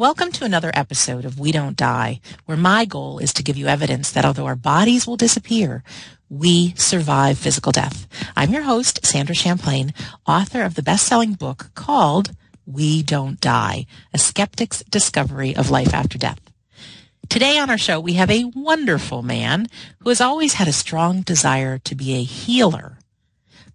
Welcome to another episode of We Don't Die, where my goal is to give you evidence that although our bodies will disappear, we survive physical death. I'm your host, Sandra Champlain, author of the best-selling book called We Don't Die, A Skeptic's Discovery of Life After Death. Today on our show, we have a wonderful man who has always had a strong desire to be a healer.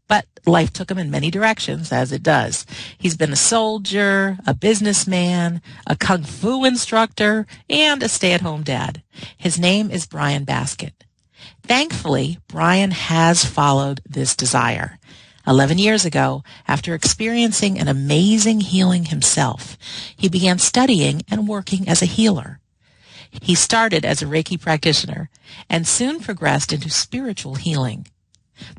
But life took him in many directions, as it does. He's been a soldier, a businessman, a kung fu instructor, and a stay-at-home dad. His name is Brian Baskett. Thankfully, Brian has followed this desire. 11 years ago, after experiencing an amazing healing himself, he began studying and working as a healer. He started as a Reiki practitioner and soon progressed into spiritual healing.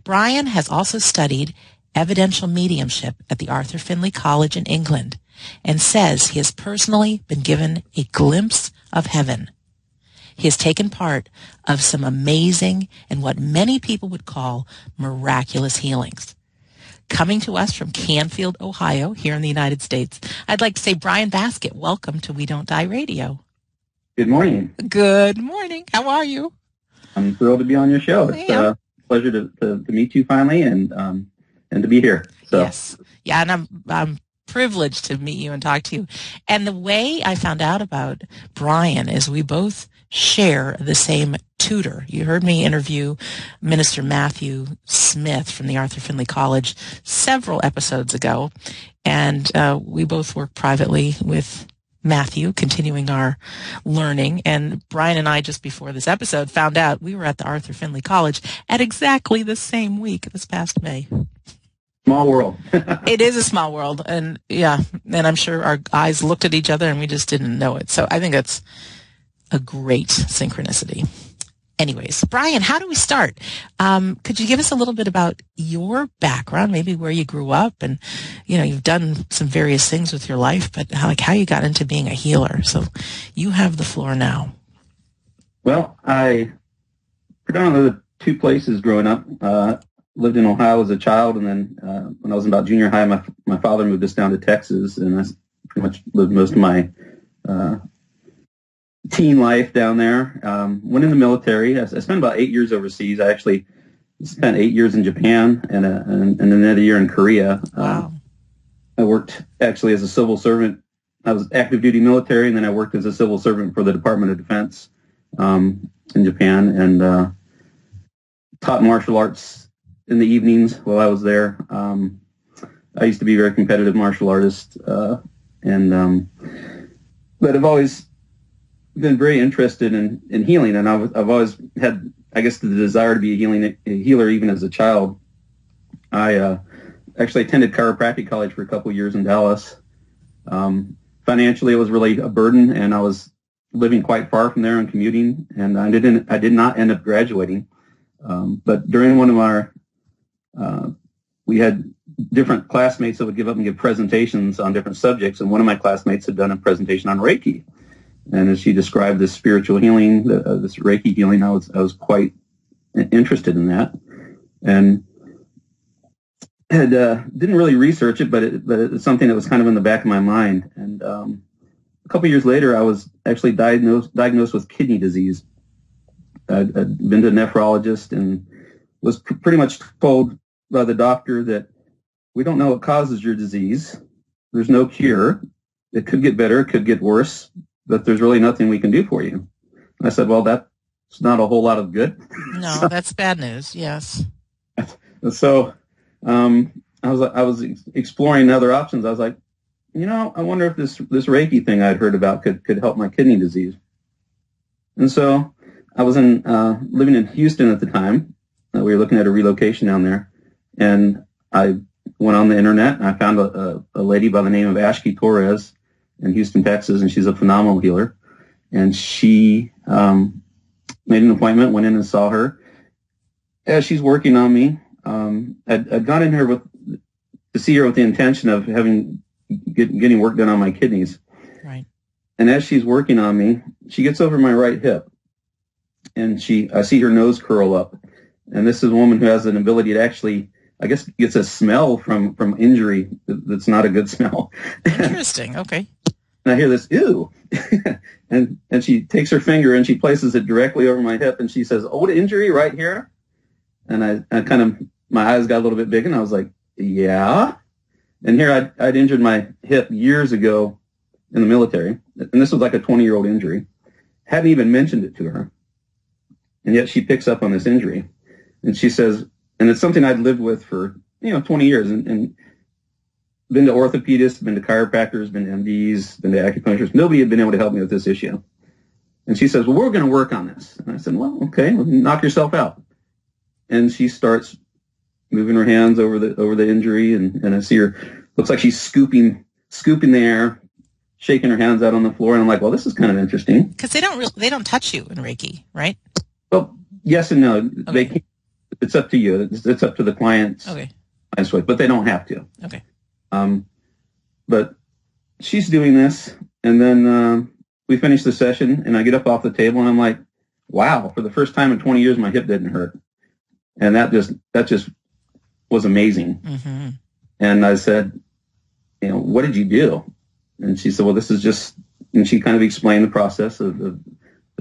Brian has also studied evidential mediumship at the Arthur Findlay College in England and says he has personally been given a glimpse of heaven. He has taken part of some amazing and what many people would call miraculous healings. Coming to us from Canfield, Ohio, here in the United States, I'd like to say, Brian Baskett, welcome to We Don't Die Radio. Good morning. Good morning. How are you? I'm thrilled to be on your show. It's a pleasure to meet you finally and to be here. So. Yes. Yeah, and I'm privileged to meet you and talk to you. And the way I found out about Brian is we both share the same tutor. You heard me interview Minister Matthew Smith from the Arthur Findlay College several episodes ago, and we both work privately with Matthew, continuing our learning. And Brian and I, just before this episode, found out we were at the Arthur Findlay College at exactly the same week this past May. Small world. It is a small world. And yeah, and I'm sure our eyes looked at each other and we just didn't know it. So I think that's a great synchronicity. Anyways, Brian, how do we start? Could you give us a little bit about your background, maybe where you grew up, and you've done some various things with your life, but how you got into being a healer? So you have the floor now. Well, I predominantly lived two places growing up. Lived in Ohio as a child, and then when I was in about junior high, my father moved us down to Texas, and I pretty much lived most of my teen life down there. Went in the military. I spent about 8 years overseas. I actually spent 8 years in Japan and another year in Korea. Wow. I worked actually as a civil servant. I was active duty military, and then I worked as a civil servant for the Department of Defense in Japan, and taught martial arts in the evenings while I was there. I used to be a very competitive martial artist, but I've always been very interested in healing, and I've always had, I guess, the desire to be a healer even as a child. I actually attended chiropractic college for a couple of years in Dallas. Financially, it was really a burden, and I was living quite far from there and commuting, and I did not end up graduating. But during one of our, we had different classmates that would give up and give presentations on different subjects, and one of my classmates had done a presentation on Reiki. And as she described this spiritual healing, this Reiki healing, I was quite interested in that, and had didn't really research it, but it's something that was kind of in the back of my mind. And a couple of years later, I was actually diagnosed with kidney disease. I'd been to a nephrologist and was pretty much told by the doctor that we don't know what causes your disease. There's no cure. It could get better. It could get worse. But there's really nothing we can do for you. And I said, well, that's not a whole lot of good. No, that's bad news. Yes. So I was exploring other options. I was like, I wonder if this Reiki thing I'd heard about could help my kidney disease. And so I was living in Houston at the time. We were looking at a relocation down there, and I went on the internet and I found a lady by the name of Ashki Torres in Houston, Texas, and she's a phenomenal healer. And she made an appointment, went in and saw her. As she's working on me, I'd gone in here to see her with the intention of getting work done on my kidneys. Right. And as she's working on me, she gets over my right hip, and I see her nose curl up. And this is a woman who has an ability to actually, I guess, gets a smell from injury that's not a good smell. Interesting. Okay. And I hear this, ew. and she takes her finger and she places it directly over my hip and she says, old injury right here? And I kind of, my eyes got a little bit big and I was like, yeah. And here I'd injured my hip years ago in the military. And this was like a 20-year-old injury. Hadn't even mentioned it to her. And yet she picks up on this injury. And she says, and it's something I'd lived with for, 20 years and been to orthopedists, been to chiropractors, been to MDs, been to acupuncturists. Nobody had been able to help me with this issue. And she says, well, we're going to work on this. And I said, well, okay, well, knock yourself out. And she starts moving her hands over the injury. And I see her, looks like she's scooping the air, shaking her hands out on the floor. And I'm like, well, this is kind of interesting. Because they don't touch you in Reiki, right? Well, yes and no. Okay. They can't. It's up to you. It's up to the clients. Okay. But they don't have to. Okay. But she's doing this, and then we finish the session, and I get up off the table, and I'm like, wow, for the first time in 20 years, my hip didn't hurt. And that just was amazing. Mm-hmm. And I said, what did you do? And she said, well, this is just, and she kind of explained the process of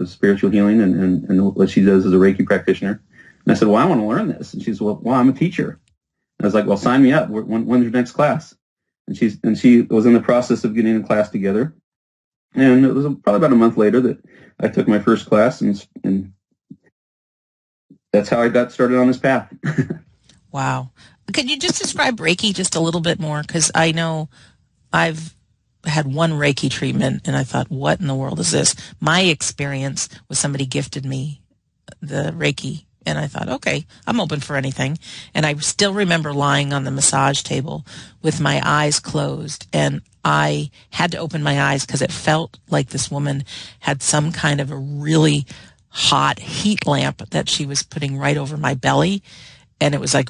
spiritual healing and what she does as a Reiki practitioner. And I said, well, I want to learn this. And she said, well, I'm a teacher. And I was like, well, sign me up. When's your next class? And she was in the process of getting a class together. And it was probably about a month later that I took my first class, and that's how I got started on this path. Wow. Could you just describe Reiki just a little bit more? Because I know I've had one Reiki treatment, and I thought, what in the world is this? My experience was somebody gifted me the Reiki, and I thought, okay, I'm open for anything. And I still remember lying on the massage table with my eyes closed, and I had to open my eyes because it felt like this woman had some kind of a really hot heat lamp that she was putting right over my belly. And it was like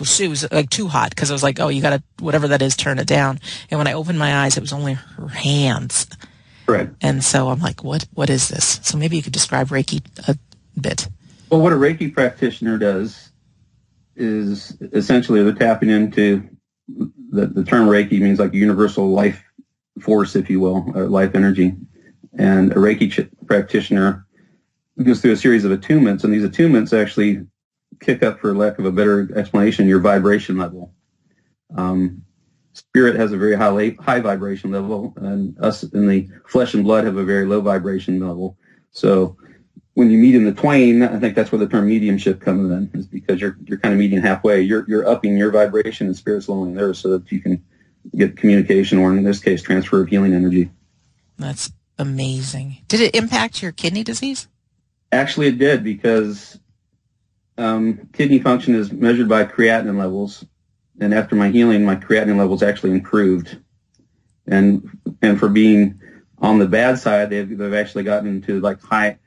too hot because I was like, oh, you got to, whatever that is, turn it down. And when I opened my eyes, it was only her hands. Right. And so I'm like, what is this? So maybe you could describe Reiki a bit. Well, what a Reiki practitioner does is essentially they're tapping into the term Reiki means like universal life force, if you will, or life energy. And a Reiki practitioner goes through a series of attunements, and these attunements actually kick up, for lack of a better explanation, your vibration level. Spirit has a very high vibration level, and us in the flesh and blood have a very low vibration level. So when you meet in the twain, I think that's where the term mediumship comes in, is because you're kind of meeting halfway. You're upping your vibration and spirit's lowering theirs so that you can get communication, or in this case, transfer of healing energy. That's amazing. Did it impact your kidney disease? Actually, it did, because kidney function is measured by creatinine levels, and after my healing, my creatinine levels actually improved. And for being on the bad side, they've actually gotten into like high.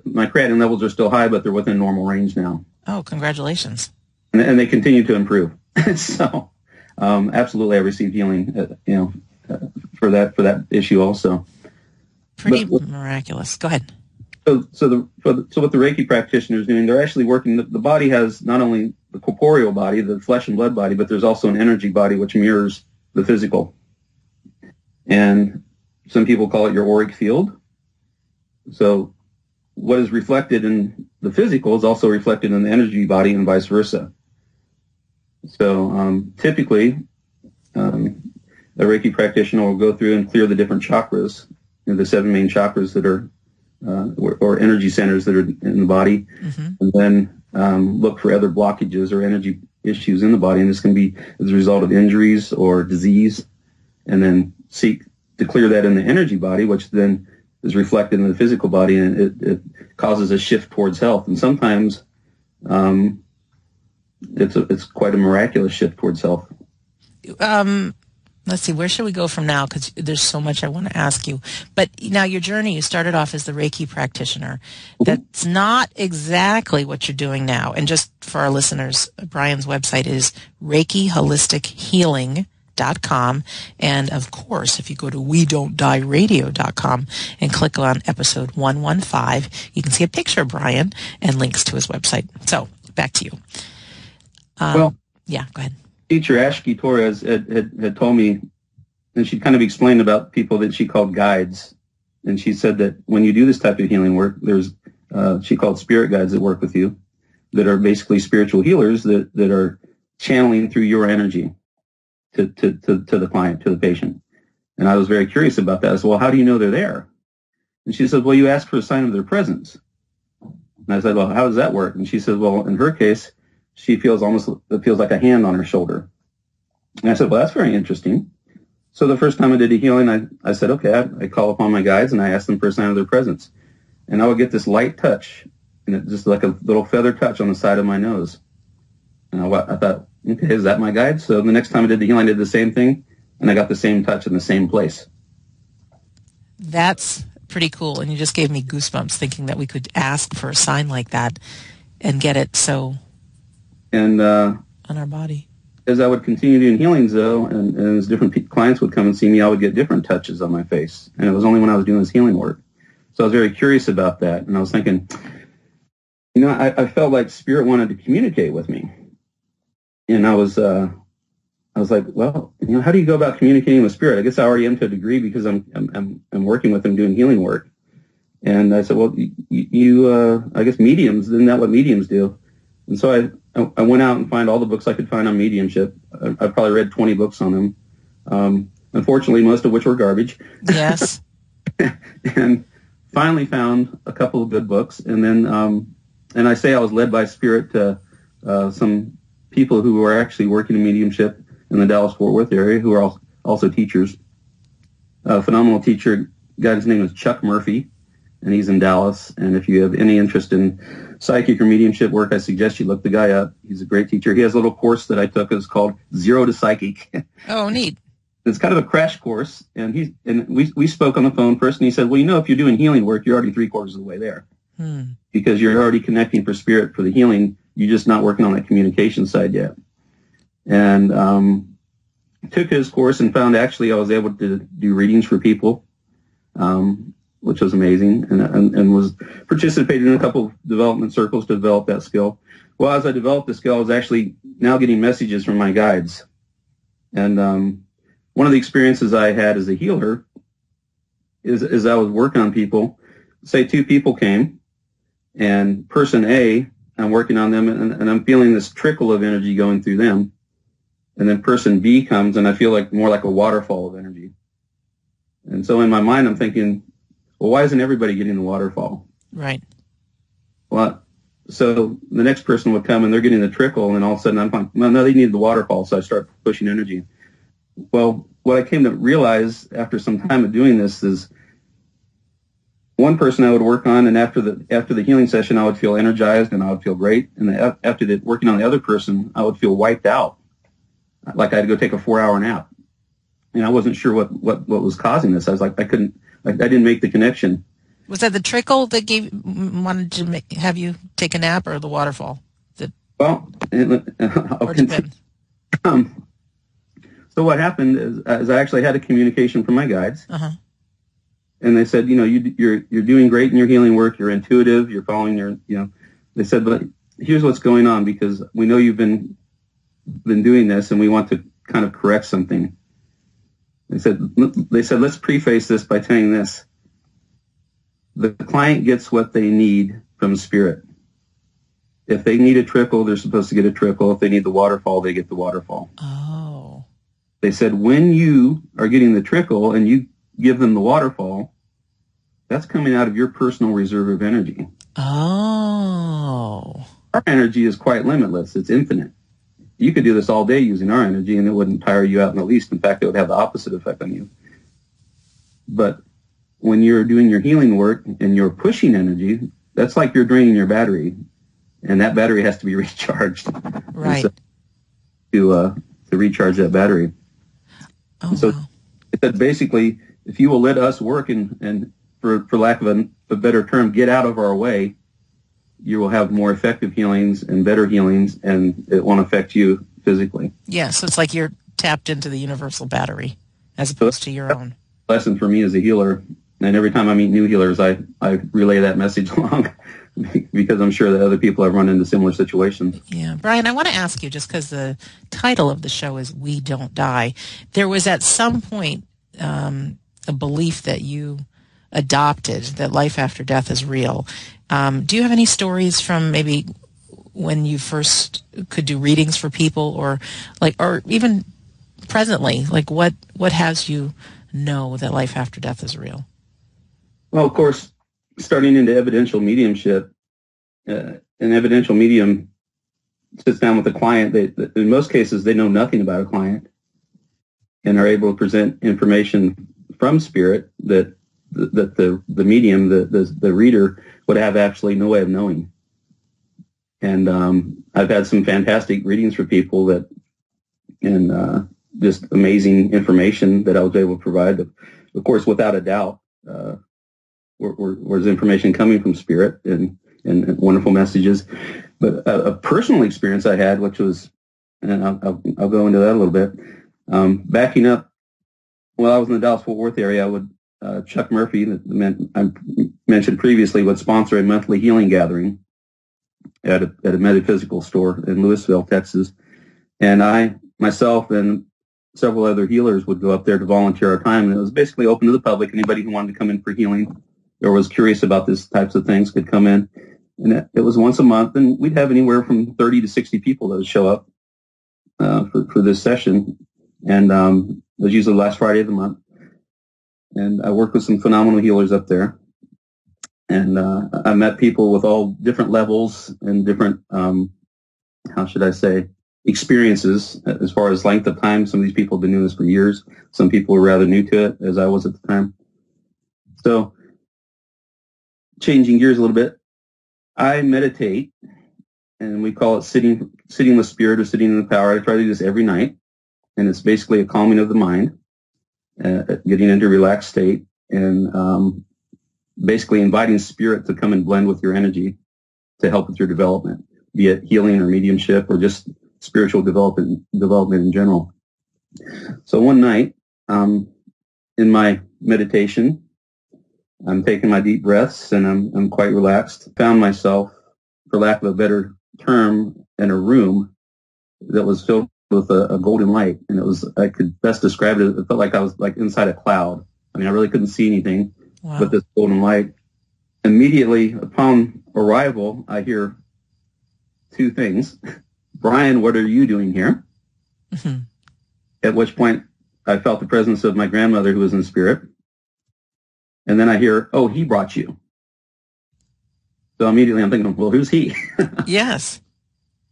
My creatinine levels are still high, but they're within normal range now. Oh, congratulations! And they continue to improve. So, absolutely, I received healing, for that issue also. Pretty miraculous. Go ahead. So what the Reiki practitioner is doing, they're actually working. The body has not only the corporeal body, the flesh and blood body, but there's also an energy body which mirrors the physical. And some people call it your auric field. So what is reflected in the physical is also reflected in the energy body, and vice versa. So typically, a Reiki practitioner will go through and clear the different chakras, the 7 main chakras that are or energy centers that are in the body, mm-hmm. and then look for other blockages or energy issues in the body. And this can be as a result of injuries or disease, and then seek to clear that in the energy body, which then is reflected in the physical body, and it causes a shift towards health. And sometimes it's quite a miraculous shift towards health. Let's see, where should we go from now? Because there's so much I want to ask you. But now your journey, you started off as the Reiki practitioner. That's not exactly what you're doing now. And just for our listeners, Brian's website is ReikiHolisticHealing.com. And of course, if you go to WeDon'tDieRadio.com and click on episode 115, you can see a picture of Brian and links to his website. So back to you. Yeah, go ahead. Teacher Ashki Torres had told me and she kind of explained about people that she called guides. And she said that when you do this type of healing work, there's, she called spirit guides that work with you, that are basically spiritual healers that are channeling through your energy to the client, to the patient. And I was very curious about that. I said, well, how do you know they're there? And she said, well, you ask for a sign of their presence. And I said, well, how does that work? And she said, well, in her case, she feels it feels like a hand on her shoulder. And I said, well, that's very interesting. So the first time I did a healing, I said, okay, I call upon my guides and I ask them for a sign of their presence. And I would get this light touch, and it just like a little feather touch on the side of my nose. And I thought, okay, is that my guide? So the next time I did the healing, I did the same thing, and I got the same touch in the same place. That's pretty cool. And you just gave me goosebumps thinking that we could ask for a sign like that and get it so on our body. As I would continue doing healings, though, and as different clients would come and see me, I would get different touches on my face. And it was only when I was doing this healing work. So I was very curious about that. And I was thinking, I felt like Spirit wanted to communicate with me. And I was like, well, how do you go about communicating with Spirit? I guess I already am to a degree because I'm working with them doing healing work. And I said, well, I guess mediums, isn't that what mediums do? And so I went out and found all the books I could find on mediumship. I probably read 20 books on them. Unfortunately, most of which were garbage. Yes. And finally found a couple of good books. And then, and I say I was led by Spirit to some people who were actually working in mediumship in the Dallas-Fort Worth area who are also teachers. A phenomenal teacher, guy's name is Chuck Murphy, and he's in Dallas. And if you have any interest in psychic or mediumship work, I suggest you look the guy up. He's a great teacher. He has a little course that I took. It's called Zero to Psychic. Oh, neat. It's kind of a crash course. And we spoke on the phone first, and he said, well, if you're doing healing work, you're already 3/4 of the way there. Because you're already connecting for Spirit for the healing. You're just not working on that communication side yet. And took his course and found actually I was able to do readings for people, which was amazing, and was participating in a couple of development circles to develop that skill. Well, as I developed the skill, I was actually now getting messages from my guides. And one of the experiences I had as a healer is I was working on people. Say 2 people came, and person A, I'm working on them, and I'm feeling this trickle of energy going through them. And then person B comes, and I feel like more like a waterfall of energy. And so in my mind, I'm thinking, well, why isn't everybody getting the waterfall? Right. Well, so the next person would come, and they're getting the trickle, and all of a sudden I'm like, well, no, they need the waterfall, so I start pushing energy. Well, what I came to realize after some time of doing this is one person I would work on, and after the healing session, I would feel energized and I would feel great. And after working on the other person, I would feel wiped out, like I had to go take a 4-hour nap. And I wasn't sure what was causing this. I was like, I didn't make the connection. Was that the trickle that wanted to have you take a nap, or the waterfall? Well, I'll continue. So what happened is I actually had a communication from my guides. Uh-huh. And they said, you're doing great in your healing work. You're intuitive. You're following they said, but here's what's going on, because we know you've been doing this, and we want to kind of correct something. They said, let's preface this by saying this. The client gets what they need from Spirit. If they need a trickle, they're supposed to get a trickle. If they need the waterfall, they get the waterfall. Oh. They said, when you are getting the trickle and you give them the waterfall, that's coming out of your personal reserve of energy. Oh. Our energy is quite limitless. It's infinite. You could do this all day using our energy, and it wouldn't tire you out in the least. In fact, it would have the opposite effect on you. But when you're doing your healing work and you're pushing energy, that's like you're draining your battery, and that battery has to be recharged. Right. So to recharge that battery. Oh, so wow. It said basically, if you will let us work and for lack of a better term, get out of our way, you will have more effective healings and better healings, and it won't affect you physically. Yeah, so it's like you're tapped into the universal battery as opposed to your own. Lesson for me as a healer, and every time I meet new healers, I relay that message along. because I'm sure that other people have run into similar situations. Yeah. Brian, I want to ask you, just because the title of the show is We Don't Die, there was at some point a belief that you adopted that life after death is real. Do you have any stories from maybe when you first could do readings for people, or even presently, like what has you know that life after death is real? Well, of course, starting into evidential mediumship, an evidential medium sits down with a client. In most cases, they know nothing about a client and are able to present information from spirit that the medium, the reader, would have absolutely no way of knowing. And I've had some fantastic readings for people and just amazing information that I was able to provide. Of course, without a doubt, was information coming from spirit and wonderful messages. But a personal experience I had, which was, and I'll go into that a little bit. Backing up, while I was in the Dallas-Fort Worth area, Chuck Murphy, I mentioned previously, would sponsor a monthly healing gathering at a metaphysical store in Lewisville, Texas. And I, myself, and several other healers would go up there to volunteer our time. And it was basically open to the public. Anybody who wanted to come in for healing or was curious about these types of things could come in. And it was once a month, and we'd have anywhere from 30 to 60 people that would show up for this session. And it was usually the last Friday of the month. And I worked with some phenomenal healers up there. And I met people with all different levels and different, experiences as far as length of time. Some of these people have been doing this for years. Some people were rather new to it, as I was at the time. So, changing gears a little bit, I meditate, and we call it sitting with spirit or sitting in the power. I try to do this every night, and it's basically a calming of the mind, getting into a relaxed state, and basically inviting spirit to come and blend with your energy to help with your development, be it healing or mediumship or just spiritual development in general. So one night, in my meditation, I'm taking my deep breaths and I'm quite relaxed. Found myself, for lack of a better term, in a room that was filled with a golden light, and I could best describe it. It felt like I was like inside a cloud. I mean, I really couldn't see anything. Wow. But this golden light. Immediately upon arrival, I hear two things. Brian, what are you doing here? Mm-hmm. At which point I felt the presence of my grandmother, who was in spirit. And then I hear, oh, he brought you. So immediately I'm thinking, well, who's he? Yes.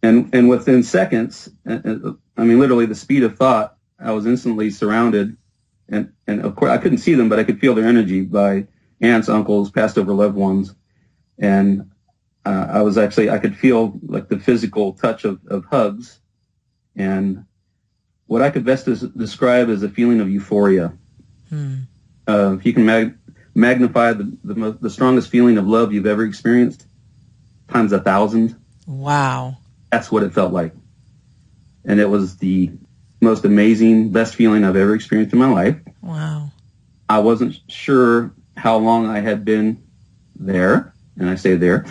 And within seconds, I mean, literally the speed of thought, I was instantly surrounded. And of course, I couldn't see them, but I could feel their energy by aunts, uncles, passed over loved ones. And I could feel like the physical touch of hugs. And what I could best describe as a feeling of euphoria. If you can magnify the strongest feeling of love you've ever experienced times 1,000. Wow. That's what it felt like. And it was the most amazing, best feeling I've ever experienced in my life. Wow. I wasn't sure how long I had been there, and I say there,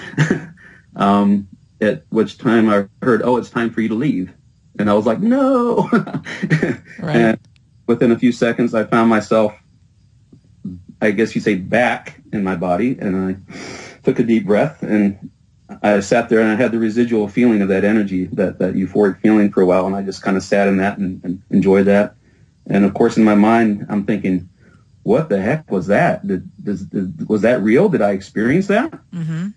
at which time I heard, oh, it's time for you to leave. And I was like, no. Right. And within a few seconds, I found myself, I guess you say, back in my body, and I took a deep breath, and I sat there, and I had the residual feeling of that energy, that euphoric feeling for a while, and I just kind of sat in that and enjoyed that. And, of course, in my mind, I'm thinking, what the heck was that? Was that real? Did I experience that? Mm-hmm.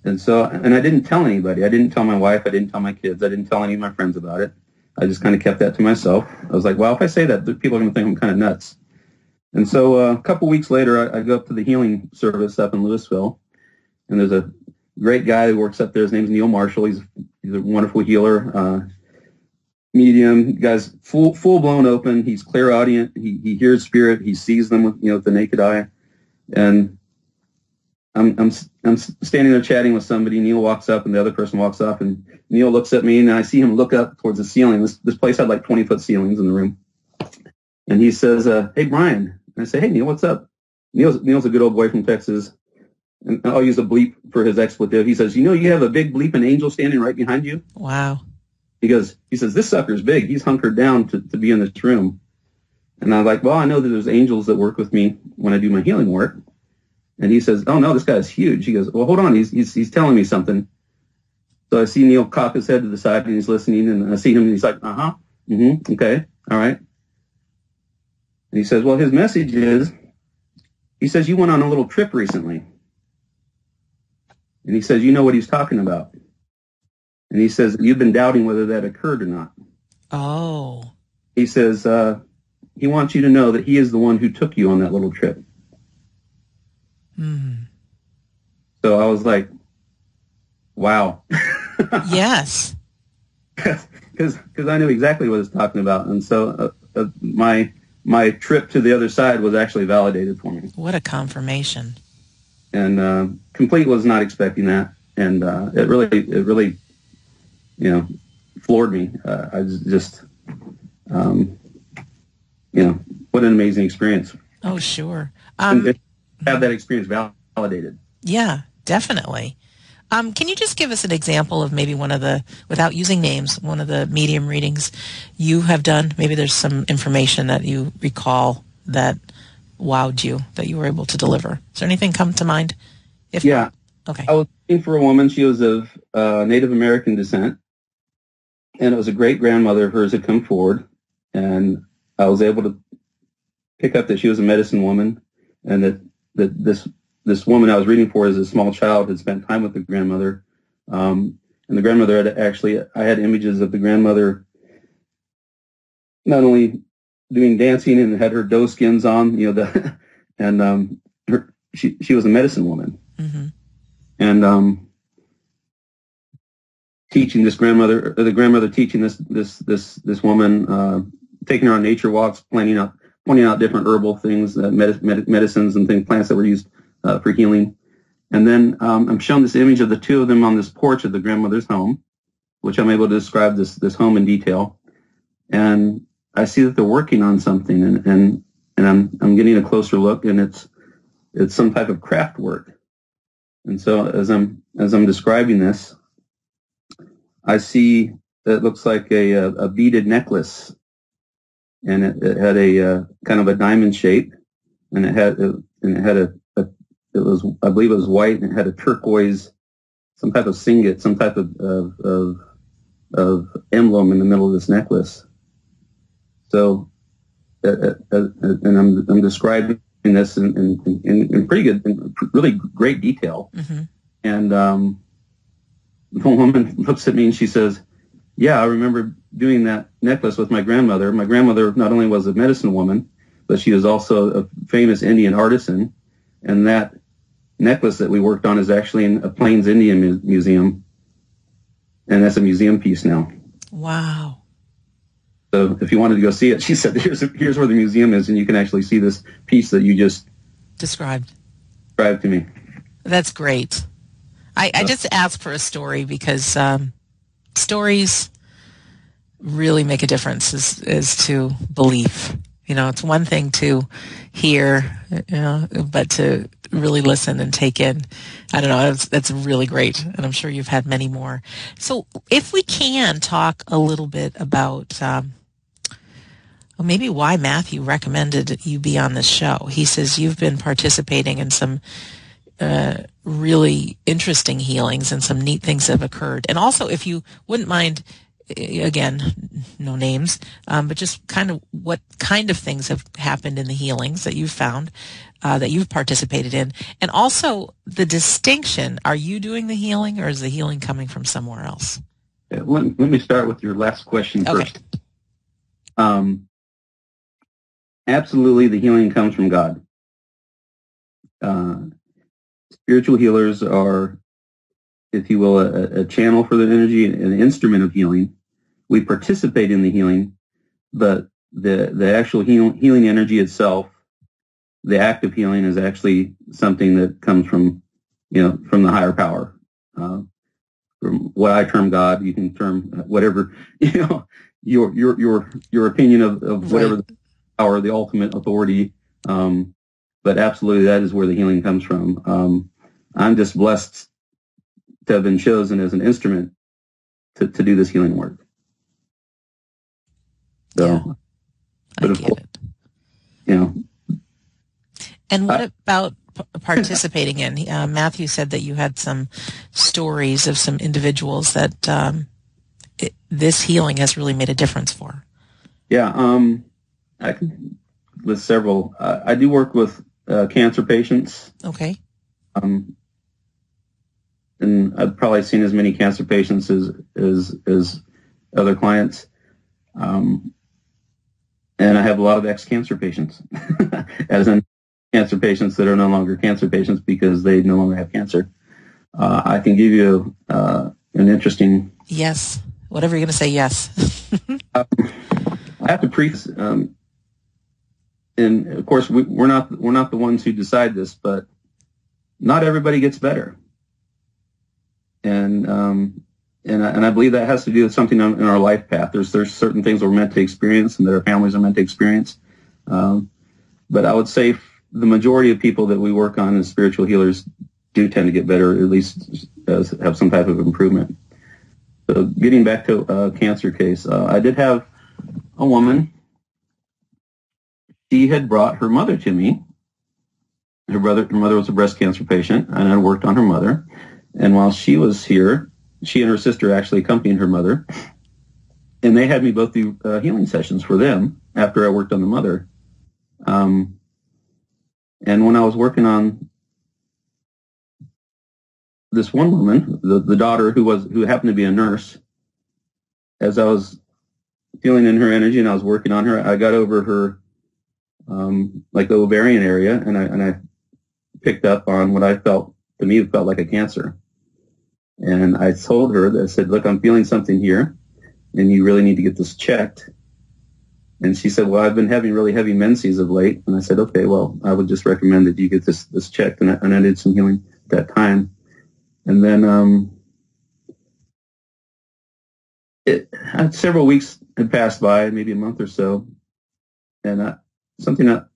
And I didn't tell anybody. I didn't tell my wife. I didn't tell my kids. I didn't tell any of my friends about it. I just kind of kept that to myself. I was like, well, if I say that, people are going to think I'm kind of nuts. And so a couple weeks later, I go up to the healing service up in Lewisville, and there's a great guy who works up there. His name's Neil Marshall. He's a wonderful healer, medium. The guy's full blown open. He's clairaudient. He hears spirit. He sees them with the naked eye. And I'm standing there chatting with somebody. Neil walks up, and the other person walks off, and Neil looks at me, and I see him look up towards the ceiling. This place had like 20-foot ceilings in the room. And he says, hey, Brian. And I say, hey, Neil, what's up? Neil's a good old boy from Texas. and I'll use a bleep for his expletive. He says, you have a big bleeping angel standing right behind you? Wow. He says, this sucker's big. He's hunkered down to be in this room. And I'm like, well, I know that there's angels that work with me when I do my healing work. And he says, oh, no, this guy's huge. He goes, well, hold on. He's telling me something. So I see Neil cock his head to the side, and he's listening, and I see him, and he's like, uh-huh, okay, all right. And he says, well, his message is, he says, you went on a little trip recently. And he says, you know what he's talking about. And he says, you've been doubting whether that occurred or not. Oh. He says, he wants you to know that he is the one who took you on that little trip. So I was like, wow. Yes. Because I knew exactly what he was talking about. And so my trip to the other side was actually validated for me. What a confirmation. And Complete was not expecting that. And it really, floored me. I just, what an amazing experience. Oh, sure. And have that experience validated. Yeah, definitely. Can you just give us an example of maybe one of the, without using names, one of the medium readings you have done? Maybe there's some information that you recall that wowed you, that you were able to deliver. Is there anything come to mind? Yeah. Okay. I was looking for a woman. She was of Native American descent, and it was a great-grandmother of hers had come forward, and I was able to pick up that she was a medicine woman, and that this woman I was reading for as a small child had spent time with the grandmother. And the grandmother I had images of the grandmother not only doing dancing and had her doe skins on, she was a medicine woman. Mm-hmm. And teaching the grandmother teaching this woman, taking her on nature walks, pointing out different herbal things, medicines and things, plants that were used for healing. And then I'm shown this image of the two of them on this porch of the grandmother's home, which I'm able to describe this home in detail. And I see that they're working on something, and I'm getting a closer look, and it's some type of craft work. And so as I'm describing this, I see that it looks like a beaded necklace, and it had a kind of a diamond shape, and it was, I believe it was white, and it had a turquoise, some type of singlet, some type of emblem in the middle of this necklace. So, and I'm describing this in pretty good, in really great detail. Mm-hmm. And the woman looks at me and she says, yeah, I remember doing that necklace with my grandmother. My grandmother not only was a medicine woman, but she was also a famous Indian artisan. And that necklace that we worked on is actually in a Plains Indian museum. And that's a museum piece now. Wow. So if you wanted to go see it, she said, here's where the museum is, and you can actually see this piece that you just described to me. That's great. I just asked for a story because stories really make a difference as to belief. It's one thing to hear, but to really listen and take in. I don't know. That's really great. And I'm sure you've had many more. So if we can talk a little bit about maybe why Matthew recommended you be on this show. He says you've been participating in some really interesting healings and some neat things have occurred. And also, if you wouldn't mind, again, no names, but just kind of what kind of things have happened in the healings that you've found, that you've participated in. And also the distinction, are you doing the healing or is the healing coming from somewhere else? Let me start with your last question first. Absolutely, the healing comes from God. Spiritual healers are, if you will, a channel for the energy, an instrument of healing. We participate in the healing, but the actual healing energy itself, the act of healing, is actually something that comes from the higher power. From what I term God, you can term whatever your opinion of whatever the power, the ultimate authority. But absolutely, that is where the healing comes from. I'm just blessed to have been chosen as an instrument to do this healing work. So, yeah, I but of get course, it. you know, And what about participating in? Matthew said that you had some stories of some individuals that this healing has really made a difference for. yeah, I can with several. I do work with cancer patients. Okay. And I've probably seen as many cancer patients as other clients. And I have a lot of ex-cancer patients, as in cancer patients that are no longer cancer patients because they no longer have cancer. I can give you an interesting... Yes. Whatever you're going to say, yes. I have to preface, and of course we're not the ones who decide this, but not everybody gets better. And I believe that has to do with something in our life path. There's certain things we're meant to experience and that our families are meant to experience. But I would say the majority of people that we work on as spiritual healers do tend to get better, or at least have some type of improvement. So getting back to a cancer case, I did have a woman. She had brought her mother to me. Her mother was a breast cancer patient, and I worked on her mother. And while she was here, she and her sister actually accompanied her mother, and they had me both do healing sessions for them after I worked on the mother. And when I was working on this one woman, the daughter who happened to be a nurse, as I was feeling in her energy and I was working on her, I got over her like the ovarian area, and I picked up on what I felt like a cancer. And I told her that, I said, look, I'm feeling something here, and you really need to get this checked. And she said, well, I've been having really heavy menses of late. And I said, okay, well, I would just recommend that you get this checked. And I did some healing at that time. And then several weeks had passed by, maybe a month or so. And something that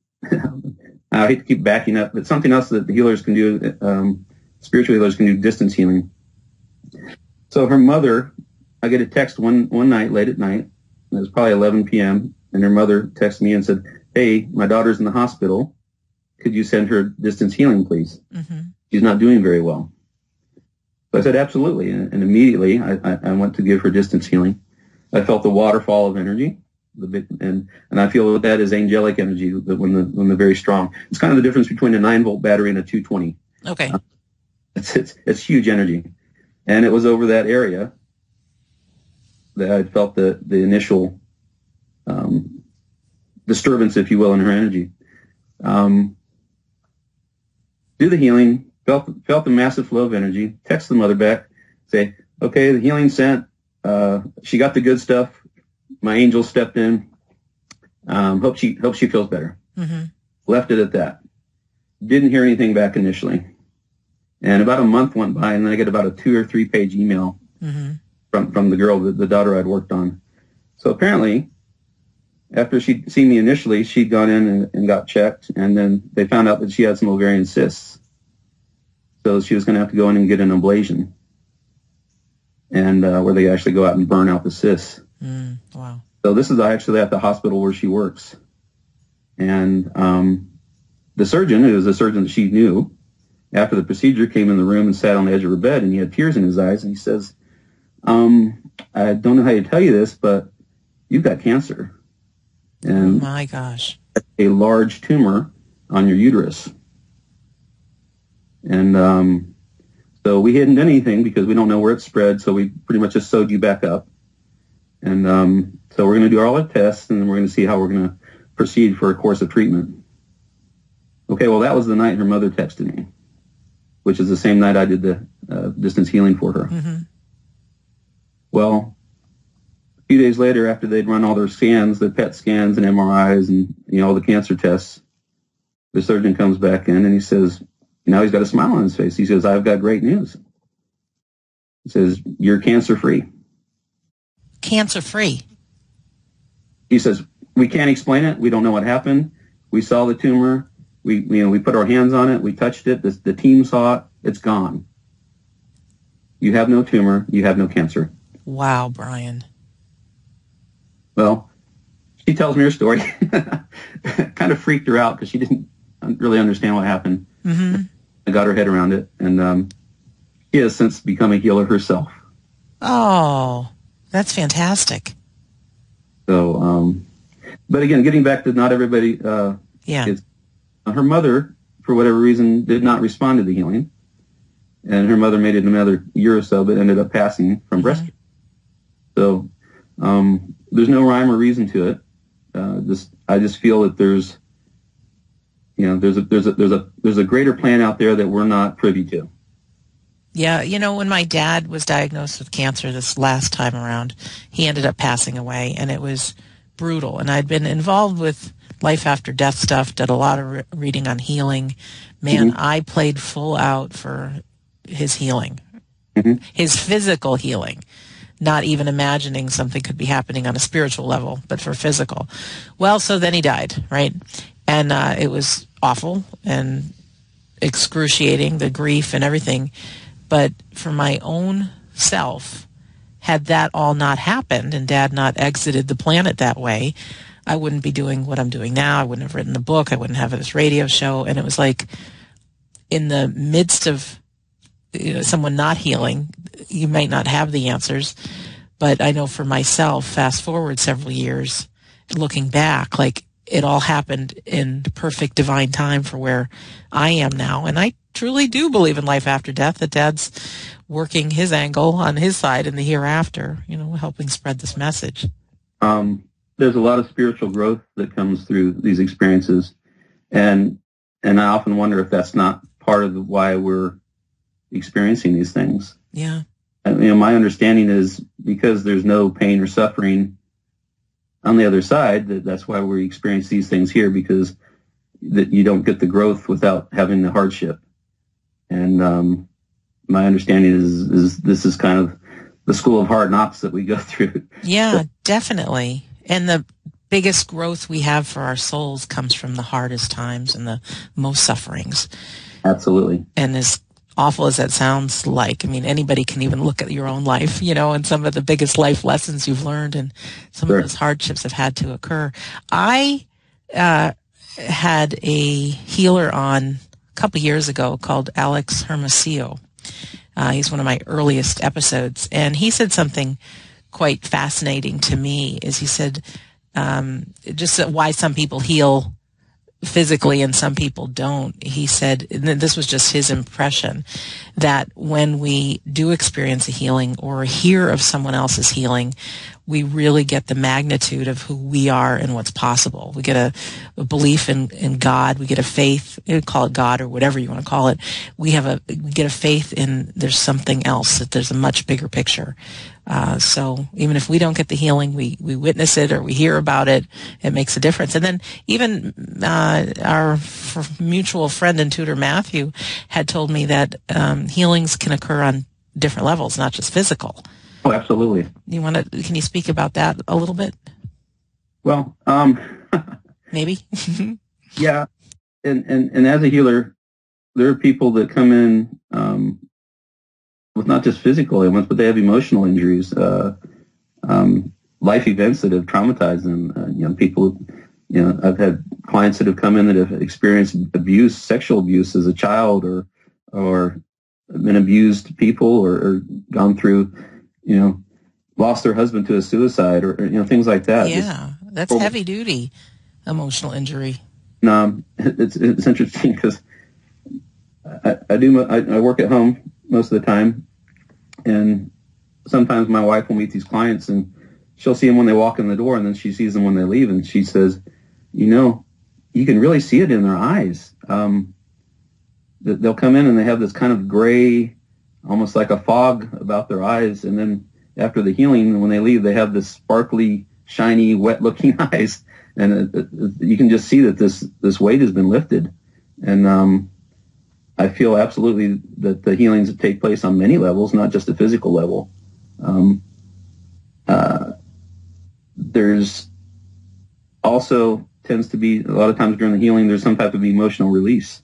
I hate to keep backing up, but something else that the healers can do, spiritual healers can do distance healing. So her mother, I get a text one night, late at night. It was probably 11 p.m. And her mother texted me and said, hey, my daughter's in the hospital. Could you send her distance healing, please? Mm-hmm. She's not doing very well. So I said, absolutely. And immediately I went to give her distance healing. I felt the waterfall of energy. And I feel that is angelic energy when they're very strong. It's kind of the difference between a 9-volt battery and a 220. Okay. It's huge energy. And it was over that area that I felt the initial disturbance, if you will, in her energy. Do the healing, felt the massive flow of energy, text the mother back, say, okay, the healing sent, she got the good stuff, my angel stepped in, hope she feels better. Mm-hmm. Left it at that. Didn't hear anything back initially. And about a month went by, and then I get about a 2 or 3 page email from the girl, the daughter I'd worked on. So apparently, after she'd seen me initially, she'd gone in and got checked, and then they found out that she had some ovarian cysts. So she was going to have to go in and get an ablation, and where they actually go out and burn out the cysts. Wow. So this is actually at the hospital where she works. And the surgeon, who was a surgeon that she knew, after the procedure, came in the room and sat on the edge of her bed, and he had tears in his eyes, and he says, I don't know how to tell you this, but you've got cancer. And oh my gosh. A large tumor on your uterus. And so we hadn't done anything because we don't know where it spread, so we pretty much just sewed you back up. And so we're going to do all our tests, and then we're going to see how we're going to proceed for a course of treatment. Okay, well, that was the night her mother texted me, which is the same night I did the distance healing for her. Mm-hmm. Well, a few days later, after they'd run all their scans, the PET scans and MRIs and all the cancer tests, the surgeon comes back in and he says, now he's got a smile on his face. He says, I've got great news. He says, you're cancer-free. Cancer-free? He says, we can't explain it. We don't know what happened. We saw the tumor. We put our hands on it. We touched it. The team saw it. it's gone. You have no tumor. You have no cancer. Wow, Brian. Well, she tells me her story. Kind of freaked her out because she didn't really understand what happened. Mm-hmm. I got her head around it, and she has since become a healer herself. Oh, that's fantastic. So, but again, getting back to not everybody, Yeah. Her mother, for whatever reason, did not respond to the healing, and her mother made it another year or so, but ended up passing from breast cancer. So, there's no rhyme or reason to it. I just feel that there's a greater plan out there that we're not privy to. Yeah, when my dad was diagnosed with cancer this last time around, he ended up passing away, and it was brutal. And I'd been involved with life after death stuff, did a lot of reading on healing. Man, I played full out for his healing, his physical healing, not even imagining something could be happening on a spiritual level, but for physical. Well, so then he died, right? And it was awful and excruciating, the grief and everything. But for my own self, had that all not happened and Dad not exited the planet that way, I wouldn't be doing what I'm doing now. I wouldn't have written the book. I wouldn't have this radio show. And it was like in the midst of someone not healing, you might not have the answers. But I know for myself, fast forward several years, looking back, like it all happened in the perfect divine time for where I am now. And I truly do believe in life after death, that Dad's working his angle on his side in the hereafter, helping spread this message. There's a lot of spiritual growth that comes through these experiences. And I often wonder if that's not part of why we're experiencing these things. Yeah. My understanding is because there's no pain or suffering on the other side, that's why we experience these things here, because that you don't get the growth without having the hardship. And my understanding is this is kind of the school of hard knocks that we go through. Yeah, definitely. And the biggest growth we have for our souls comes from the hardest times and the most sufferings. Absolutely. And as awful as that sounds like, anybody can even look at your own life, and some of the biggest life lessons you've learned and some of those hardships have had to occur. I had a healer on a couple years ago called Alex Hermosillo. He's one of my earliest episodes, and he said something quite fascinating to me. Is he said just why some people heal physically and some people don't. He said, and this was just his impression, that when we do experience a healing or hear of someone else's healing, we really get the magnitude of who we are and what's possible. We get a belief in God. We get a faith, call it God or whatever you want to call it. We get a faith in there's something else, that there's a much bigger picture. So even if we don't get the healing, we witness it or we hear about it, it makes a difference. And then even our mutual friend and tutor, Matthew, had told me that healings can occur on different levels, not just physical. Oh, absolutely. Can you speak about that a little bit? Well, maybe. Yeah. And as a healer, there are people that come in with not just physical ailments, but they have emotional injuries, life events that have traumatized them. People, I've had clients that have come in that have experienced abuse, sexual abuse as a child, or been abused people, or gone through, lost their husband to a suicide, or things like that. Yeah, that's heavy duty emotional injury. It's interesting because I work at home most of the time, and sometimes my wife will meet these clients and she'll see them when they walk in the door, and then she sees them when they leave, and she says, you can really see it in their eyes. They'll come in and they have this kind of gray, almost like a fog about their eyes, and then after the healing, when they leave, they have this sparkly, shiny, wet-looking eyes, and you can just see that this weight has been lifted. And I feel absolutely that the healings take place on many levels, not just a physical level. There's also tends to be, a lot of times during the healing, there's some type of emotional release.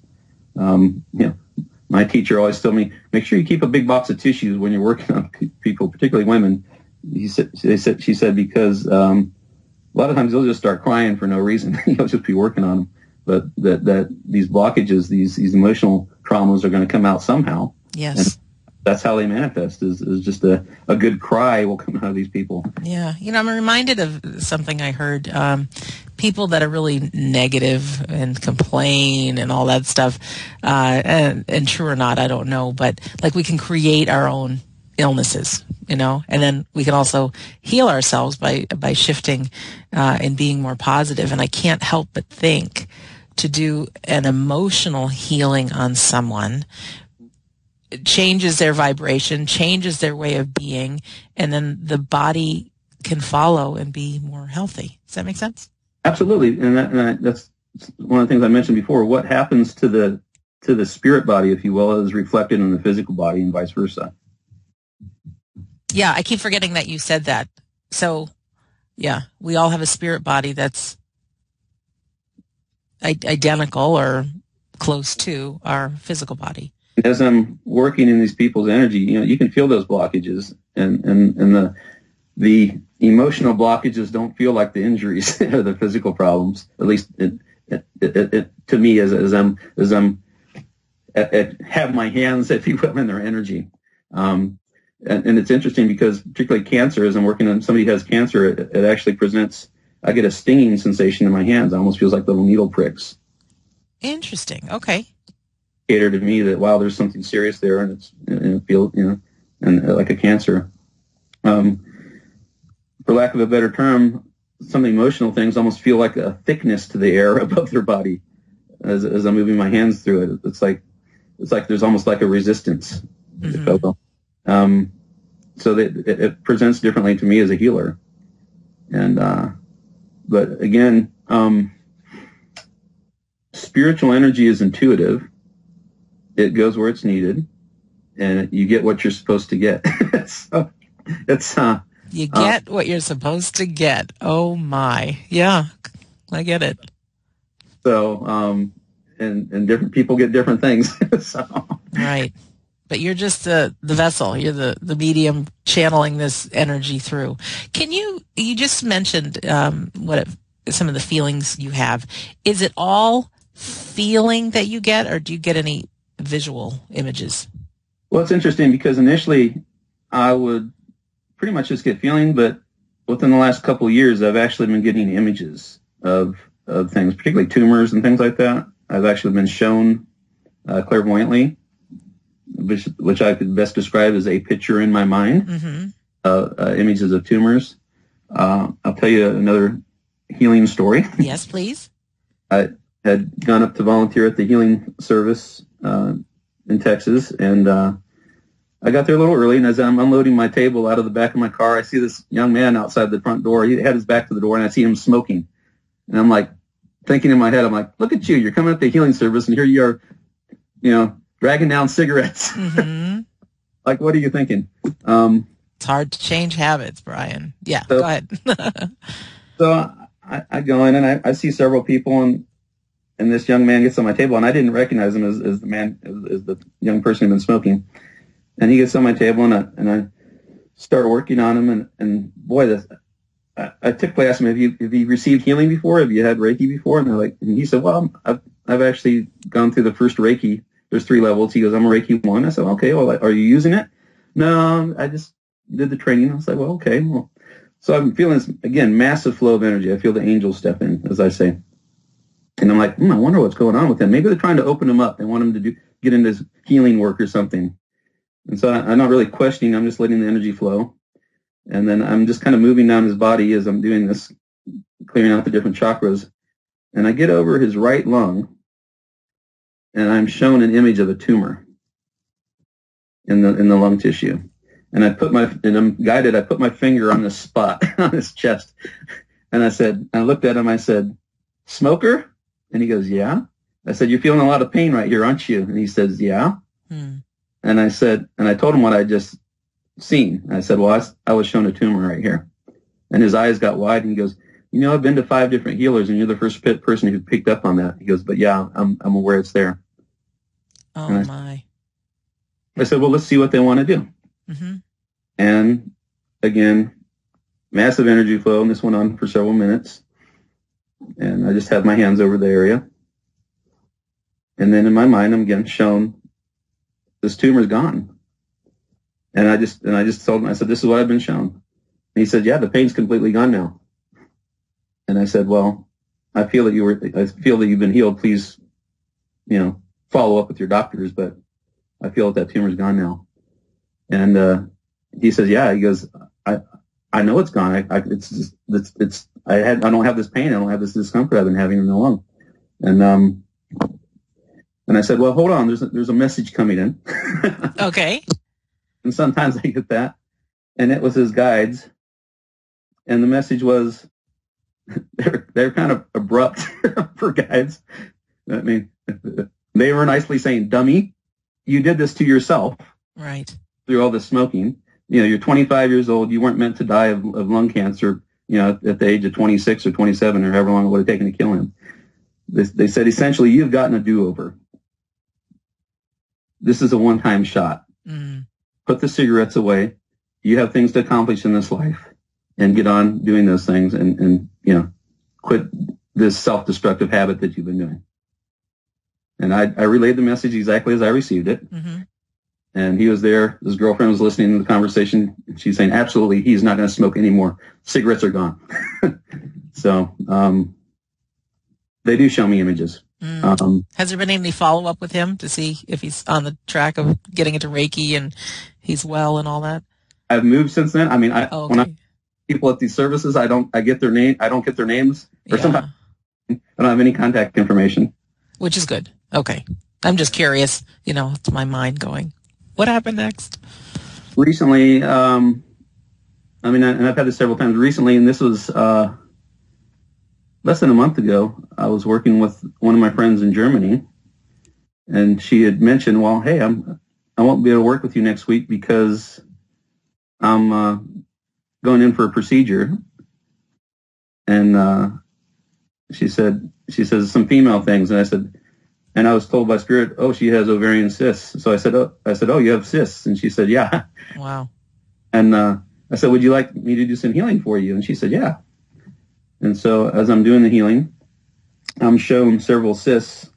My teacher always told me, make sure you keep a big box of tissues when you're working on people, particularly women. She said, because a lot of times they'll just start crying for no reason. You'll just be working on them. But that these blockages, these emotional traumas are going to come out somehow. Yes. And that's how they manifest, is just a good cry will come out of these people. Yeah. I'm reminded of something I heard. People that are really negative and complain and all that stuff, and true or not, I don't know, but like we can create our own illnesses, and then we can also heal ourselves by shifting and being more positive. And I can't help but think to do an emotional healing on someone changes their vibration, changes their way of being, and then the body can follow and be more healthy. Does that make sense? Absolutely, and that's one of the things I mentioned before. What happens to the spirit body, if you will, is reflected in the physical body, and vice versa. Yeah, I keep forgetting that you said that. So, yeah, we all have a spirit body that's identical or close to our physical body. As I'm working in these people's energy, you can feel those blockages, and the emotional blockages don't feel like the injuries or the physical problems. At least it to me, as I'm have my hands, if you will, in their energy. And it's interesting because particularly cancer, as I'm working on somebody who has cancer, it actually presents. I get a stinging sensation in my hands. It almost feels like little needle pricks. Interesting. Okay. To me that wow, there's something serious there, and it feels and like a cancer. For lack of a better term, some emotional things almost feel like a thickness to the air above their body as I'm moving my hands through it. It's like there's almost like a resistance. Mm-hmm. So that it presents differently to me as a healer, and but again, spiritual energy is intuitive. It goes where it's needed, and you get what you're supposed to get. So it's you get what you're supposed to get. Oh my, yeah, I get it. So and different people get different things. So. Right, but you're just the vessel. You're the medium channeling this energy through. Can you just mentioned some of the feelings you have? Is it all feeling that you get, or do you get any visual images? Well, it's interesting because initially I would pretty much just get feeling, but within the last couple of years, I've actually been getting images of things, particularly tumors and things like that. I've actually been shown clairvoyantly, which I could best describe as a picture in my mind, mm-hmm. Images of tumors. I'll tell you another healing story. Yes, please. I had gone up to volunteer at the healing service in Texas, and I got there a little early, and as I'm unloading my table out of the back of my car, I see this young man outside the front door. He had his back to the door, and I see him smoking. And I'm like, thinking in my head, I'm like, look at you. You're coming up to the healing service, and here you are, dragging down cigarettes. Mm-hmm. Like, what are you thinking? It's hard to change habits, Brian. Yeah, go ahead. So I go in, and I see several people, and this young man gets on my table, and I didn't recognize him as the young person who'd been smoking. And he gets on my table, and I start working on him, and boy, I typically ask him, have you received healing before? Have you had Reiki before? And he said, well, I've actually gone through the first Reiki. There's 3 levels. He goes, I'm a Reiki 1. I said, okay, well, are you using it? No, I just did the training. I was like, well, okay. Well, so I'm feeling this, again, massive flow of energy. I feel the angels step in, as I say. And I'm like, I wonder what's going on with him. Maybe they're trying to open him up. They want him to get into his healing work or something. And so I'm not really questioning. I'm just letting the energy flow. And then I'm just kind of moving down his body as I'm doing this, clearing out the different chakras. And I get over his right lung, and I'm shown an image of a tumor in the lung tissue. And I'm guided. I put my finger on this spot on his chest. And I looked at him. I said, smoker? And he goes, yeah. I said, you're feeling a lot of pain right here, aren't you? And he says, yeah. And I told him what I just seen. I said, well, I was shown a tumor right here. And his eyes got wide, and he goes, I've been to 5 different healers, and you're the first person who picked up on that. He goes, but yeah, I'm aware it's there. Oh, my. I said, well, let's see what they want to do. Mm-hmm. And again, massive energy flow, and this went on for several minutes. And I just had my hands over the area. And then in my mind, I'm again shown this tumor's gone. And I just told him, I said, this is what I've been shown. And he said, yeah, the pain's completely gone now. And I said, well, I feel that you've been healed. Please, follow up with your doctors, but I feel that tumor's gone now. And he says, yeah. He goes, I know it's gone. I don't have this pain. I don't have this discomfort I've been having in the lung. And I said, well, hold on. There's a message coming in. Okay. And sometimes I get that. And it was his guides. And the message was, they're kind of abrupt for guides. I mean, they were nicely saying, dummy, you did this to yourself. Right. Through all this smoking. You're 25 years old. You weren't meant to die of lung cancer, at the age of 26 or 27 or however long it would have taken to kill him. They said, essentially, you've gotten a do-over. This is a one-time shot. Mm. Put the cigarettes away. You have things to accomplish in this life, and get on doing those things, and quit this self-destructive habit that you've been doing. And I relayed the message exactly as I received it. Mm-hmm. And he was there. His girlfriend was listening to the conversation. She's saying, absolutely, he's not going to smoke anymore. Cigarettes are gone. So they do show me images. Mm. Has there been any follow-up with him to see if he's on the track of getting into Reiki and he's well and all that? I've moved since then. I mean, okay. When I people at these services, I don't get their names, or sometimes I don't have any contact information. Which is good. Okay. I'm just curious, it's my mind going, what happened next? Recently, and I've had this several times recently, and this was less than a month ago. I was working with one of my friends in Germany, and she had mentioned, well, hey, I won't be able to work with you next week because I'm going in for a procedure. And she says some female things, and I said, and I was told by Spirit, oh, she has ovarian cysts. So I said, oh, you have cysts? And she said, yeah. Wow. And I said, would you like me to do some healing for you? And she said, yeah. And so as I'm doing the healing, I'm shown several cysts.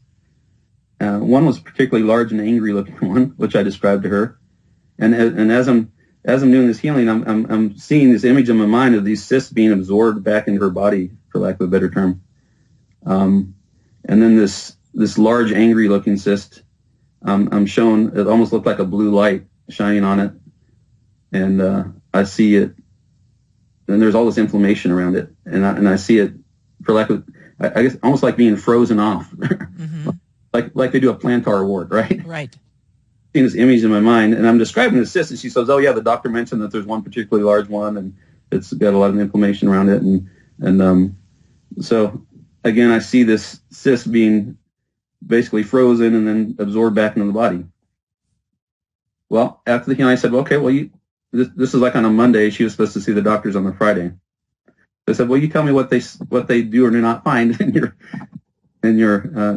One was particularly large and angry looking one, which I described to her. And as I'm doing this healing, I'm seeing this image in my mind of these cysts being absorbed back into her body, for lack of a better term. And then this large angry looking cyst, I'm shown, it almost looked like a blue light shining on it. And I see it, and there's all this inflammation around it, and I see it, for lack of, I guess, almost like being frozen off, mm-hmm. like they do a plantar wart, right? Right. Seeing this image in my mind, and I'm describing the cyst, and she says, "Oh yeah, the doctor mentioned that there's one particularly large one, and it's got a lot of inflammation around it, and so again, I see this cyst being basically frozen and then absorbed back into the body." Well, after the healing, I said, well, "Okay, well, this is like on a Monday. She was supposed to see the doctors on the Friday." They said, "Well, you tell me what they do or do not find in your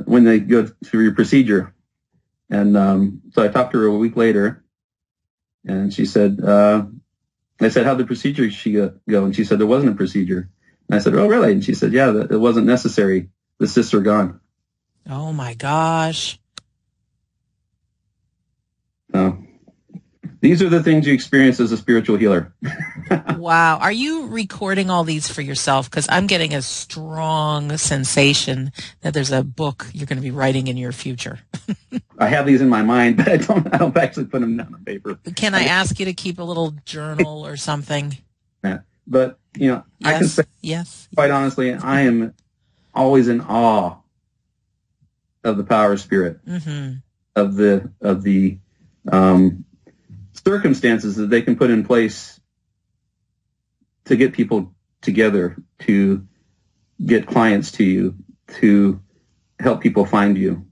when they go through your procedure." And so I talked to her a week later, and she said, I said, "How'd the procedure go?" And she said, "There wasn't a procedure." And I said, "Oh, really?" And she said, "Yeah, it wasn't necessary. The cysts are gone." Oh my gosh. So these are the things you experience as a spiritual healer. Wow. Are you recording all these for yourself? Because I'm getting a strong sensation that there's a book you're going to be writing in your future. I have these in my mind, but I don't actually put them down on paper. Can I ask you to keep a little journal or something? Yeah. But, yes, I can say, yes, quite honestly, I am always in awe of the power of Spirit, mm-hmm. of the circumstances that they can put in place to get people together, to get clients to you, to help people find you.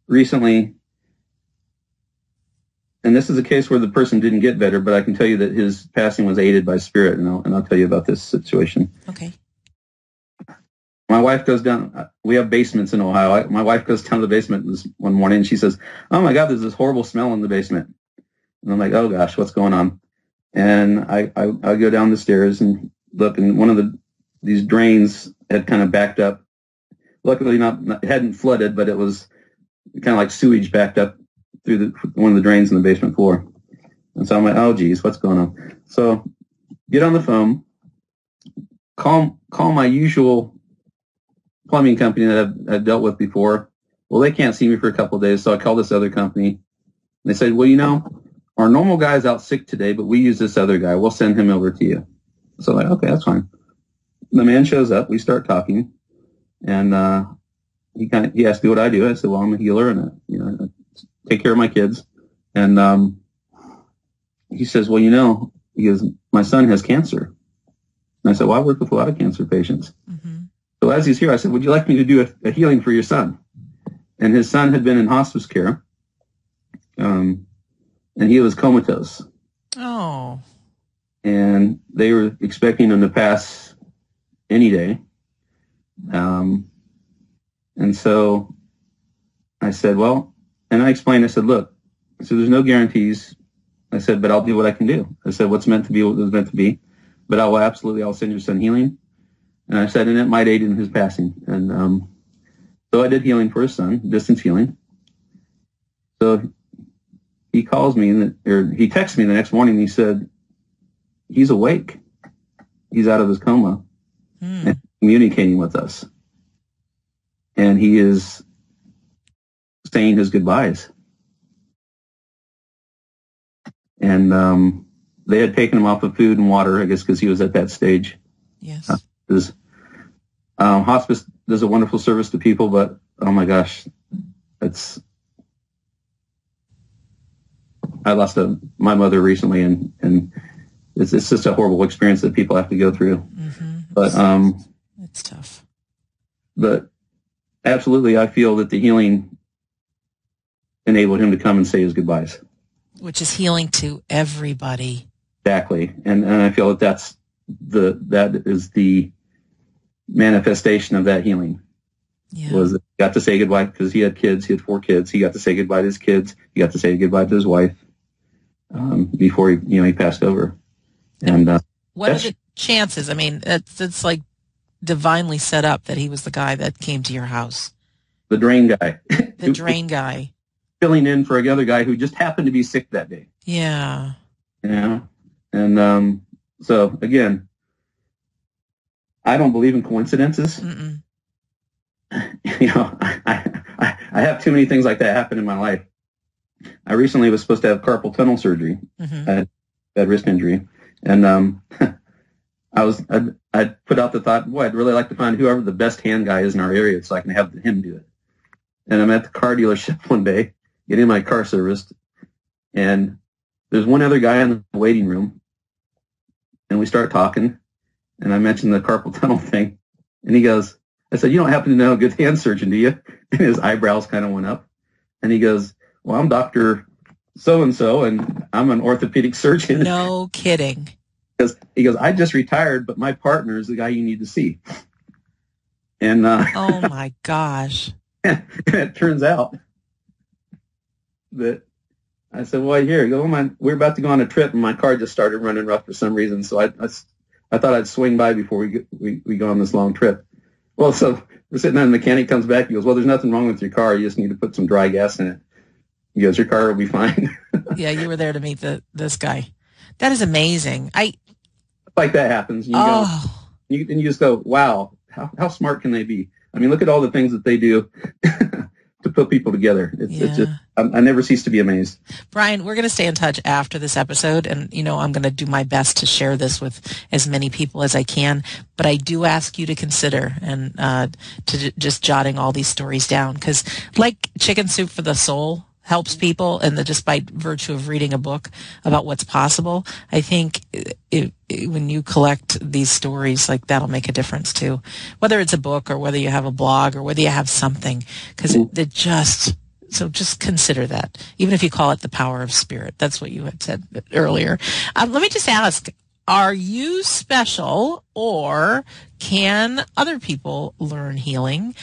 Recently, and this is a case where the person didn't get better, but I can tell you that his passing was aided by Spirit, and I'll tell you about this situation. Okay. my wife goes down. We have basements in Ohio. My wife goes down to the basement this one morning, and she says, "Oh my God, there's this horrible smell in the basement." And I'm like, "Oh gosh, what's going on?" And I go down the stairs and look, and one of these drains had kind of backed up. Luckily, it hadn't flooded, but it was kind of like sewage backed up through one of the drains in the basement floor. And so I'm like, "Oh geez, what's going on?" So get on the phone, call my usual plumbing company that I've dealt with before. Well, they can't see me for a couple of days, so I called this other company. They said, "Well, our normal guy's out sick today, but we use this other guy. We'll send him over to you." So I'm like, "Okay, that's fine." The man shows up. We start talking, and he asked me what I do. I said, "Well, I'm a healer, and I take care of my kids." And he says, "Well, he goes, my son has cancer." And I said, "Well, I work with a lot of cancer patients." Mm-hmm. So as he's here, I said, "Would you like me to do a healing for your son?" And his son had been in hospice care, and he was comatose. Oh. And they were expecting him to pass any day. And so I said, and I explained, I said, "Look, there's no guarantees." I said, "But I'll do what I can do." I said, "What's meant to be, what was meant to be. But I'll send your son healing." And I said, "And it might aid in his passing." And so I did healing for his son, distance healing. So he calls me, or he texts me the next morning. And he said, "He's awake. He's out of his coma and communicating with us. And he is saying his goodbyes." And they had taken him off of food and water, I guess, because he was at that stage. Yes. Hospice does a wonderful service to people, but oh my gosh, I lost my mother recently, and it's just a horrible experience that people have to go through. Mm-hmm. But it's tough. But absolutely, I feel that the healing enabled him to come and say his goodbyes, which is healing to everybody. Exactly, and I feel that that is the manifestation of that healing. Yeah. Was that he got to say goodbye because he had kids. He had 4 kids. He got to say goodbye to his kids. He got to say goodbye to his wife before he passed over. And what are the chances? I mean, it's like divinely set up that he was the guy that came to your house. The drain guy. The drain guy. Filling in for another guy who just happened to be sick that day. Yeah. Yeah. And so again, I don't believe in coincidences. Mm-mm. I have too many things like that happen in my life. I recently was supposed to have carpal tunnel surgery. Mm-hmm. I had wrist injury, and I put out the thought, I'd really like to find whoever the best hand guy is in our area so I can have him do it. And I'm at the car dealership one day, getting my car serviced, and there's one other guy in the waiting room, and we start talking, and I mentioned the carpal tunnel thing, and he goes, I said, "You don't happen to know a good hand surgeon, do you?" And his eyebrows kind of went up, and he goes, "Well, I'm Dr. So-and-so, and I'm an orthopedic surgeon." No kidding. He goes, "I just retired, but my partner is the guy you need to see." And oh my gosh. And it turns out that I said, "Well, here, we're about to go on a trip," and my car just started running rough for some reason. So I thought I'd swing by before we go on this long trip. Well, so we're sitting there, and the mechanic comes back. He goes, "Well, there's nothing wrong with your car. You just need to put some dry gas in it." He goes, "Your car will be fine." Yeah, you were there to meet this guy. That is amazing. Like that happens. You just go, wow, how smart can they be? I mean, look at all the things that they do to put people together. It's just, I never cease to be amazed. Brian, we're going to stay in touch after this episode, and I'm going to do my best to share this with as many people as I can. But I do ask you to consider and to just jotting all these stories down, because like Chicken Soup for the Soul helps people, and just by virtue of reading a book about what's possible, I think when you collect these stories, like, that'll make a difference too. Whether it's a book or whether you have a blog or whether you have something, because so just consider that. Even if you call it the power of spirit, that's what you had said earlier. Let me just ask, are you special or can other people learn healing?